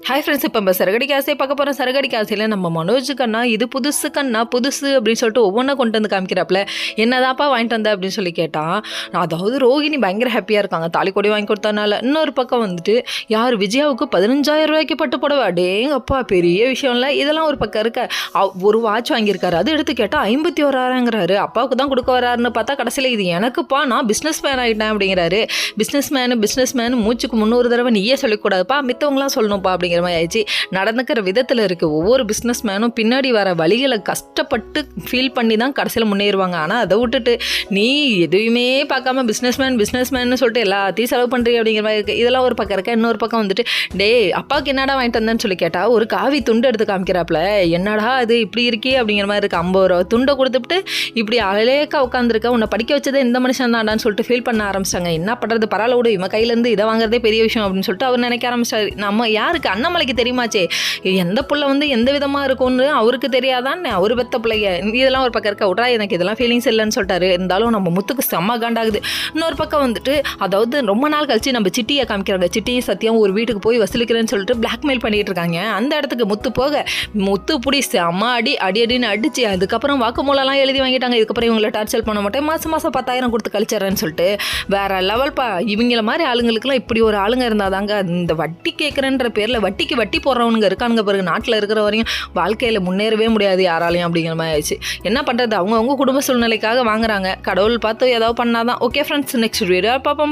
Hi friends, இப்போ நம்ம சரகடிக்கு ஆசையை பார்க்க போகிறோம். சரகடிக்கு ஆசையில் நம்ம மனோஜ் கண்ணா இது புதுசு கண்ணா புதுசு அப்படின்னு சொல்லிட்டு ஒவ்வொன்றா கொண்டு வந்து காமிக்கிறாப்புல. என்னதாப்பா வாங்கிட்டு வந்த அப்படின்னு சொல்லி கேட்டான். அதாவது ரோஹிணி பயங்கர ஹாப்பியாக இருக்காங்க தாலி கொடி வாங்கி கொடுத்தனால. இன்னொரு பக்கம் வந்துட்டு யார் விஜயாவுக்கு 15,000 ரூபாய்க்கு பட்டு புடவை, அடேங்கப்பா பெரிய விஷயம் இல்லை. இதெல்லாம் ஒரு பக்கம் இருக்க. ஒரு வாட்ச் வாங்கியிருக்காரு, அது எடுத்து கேட்டால் 51,000ங்கிறாரு. அப்பாவுக்கு தான் கொடுக்க வராருன்னு பார்த்தா கடைசியில் இது எனக்குப்பா, நான் பிஸ்னஸ் மேன் ஆகிட்டேன் அப்படிங்கிறாரு. பிஸ்னஸ் மேனு மூச்சுக்கு 300 தடவை நீயே சொல்லிக்கூடாதுப்பா, மித்தவங்களாம் சொல்லணும்ப்பா அப்படிங்கிற மாதிரி ஆயிடுச்சு. நடந்துக்கிற விதத்தில் இருக்குது. ஒவ்வொரு பிஸ்னஸ் மேனும் பின்னாடி வர வழிகளை கஷ்டப்பட்டு ஃபீல் பண்ணி தான் கடைசியில் முன்னேறுவாங்க. ஆனால் அதை விட்டுட்டு நீ எதுவுமே பார்க்காம பிஸ்னஸ் மேன்னு சொல்லிட்டு எல்லாத்தையும் செலவு பண்ணுறீ அப்படிங்கிற மாதிரி இருக்குது. இதெல்லாம் ஒரு பக்கம் இருக்க. இன்னொரு பக்கம் வந்துட்டு அப்பாவுக்கு என்னடா வாங்கிட்டு வந்தேன்னு சொல்லி கேட்டால் ஒரு காவி துண்டு எடுத்து காமிக்கிறாப்புல. என்னடா அது இப்படி இருக்கே அப்படிங்கிற மாதிரி இருக்குது. 50 ரூபா துண்டை கொடுத்துட்டு இப்படி அழலேக்கா உட்காந்துருக்க, உன்னை படிக்க வச்சதே இந்த மனுஷன் தான்டான்னு சொல்லிட்டு ஃபீல் பண்ண ஆரம்பிச்சிட்டாங்க. என்ன பண்ணுறது, பரவாயில்ல விடு, இவன் கையிலேருந்து இதை வாங்குறதே பெரிய விஷயம் அப்படின்னு சொல்லிட்டு அவர் நினைக்க ஆரம்பிச்சாரு. நம்ம யாருக்கு, அண்ணாமலைக்கு தெரியுமாச்சே எந்த புள்ள வந்து எந்த விதமாக இருக்கும்னு அவருக்கு தெரியாதான், அவர் பெத்த பிள்ளைய. இதெல்லாம் ஒரு பக்கம் இருக்க. விட்றா, எனக்கு இதெல்லாம் ஃபீலிங்ஸ் இல்லைன்னு சொல்லிட்டாரு. இருந்தாலும் நம்ம முத்துக்கு செம்ம காண்டாகுது. இன்னொரு பக்கம் வந்துட்டு அதாவது ரொம்ப நாள் கழிச்சு நம்ம சிட்டியை காமிக்கிறாங்க. சிட்டியும் சத்தியம் ஒரு வீட்டுக்கு போய் வசூலிக்கிறேன்னு சொல்லிட்டு பிளாக்மெயில் பண்ணிட்டு இருக்காங்க. அந்த இடத்துக்கு முத்து புடி செம்ம அடின்னு அடிச்சு அதுக்கப்புறம் வாக்குமூலம்லாம் எழுதி வாங்கிட்டாங்க. இதுக்கப்புறம் இவங்களை டார்ச்சர் பண்ண மாட்டேன், மாதம் 10,000 கொடுத்து கழிச்சிட்றேன்னு சொல்லிட்டு வேற லெவல்ப்பா. இவங்கள மாதிரி ஆளுங்களுக்குலாம் இப்படி ஒரு ஆளுங்க இருந்தாதாங்க. இந்த வட்டி கேட்குறேன்ற பேரில் வட்டி போடுறவனுங்க இருக்கானுங்க பிறகு நாட்டில் இருக்கிற வரையும் வாழ்க்கையில் முன்னேறவே முடியாது யாராலையும் அப்படிங்கிற மாதிரி ஆயிடுச்சு. என்ன பண்ணுறது, அவங்க குடும்ப சூழ்நிலைக்காக வாங்குறாங்க. கடவுள் பார்த்து ஏதாவது பண்ணாதான். ஓகே ஃப்ரெண்ட்ஸ், நெக்ஸ்ட் வீடியோ பார்ப்போம்.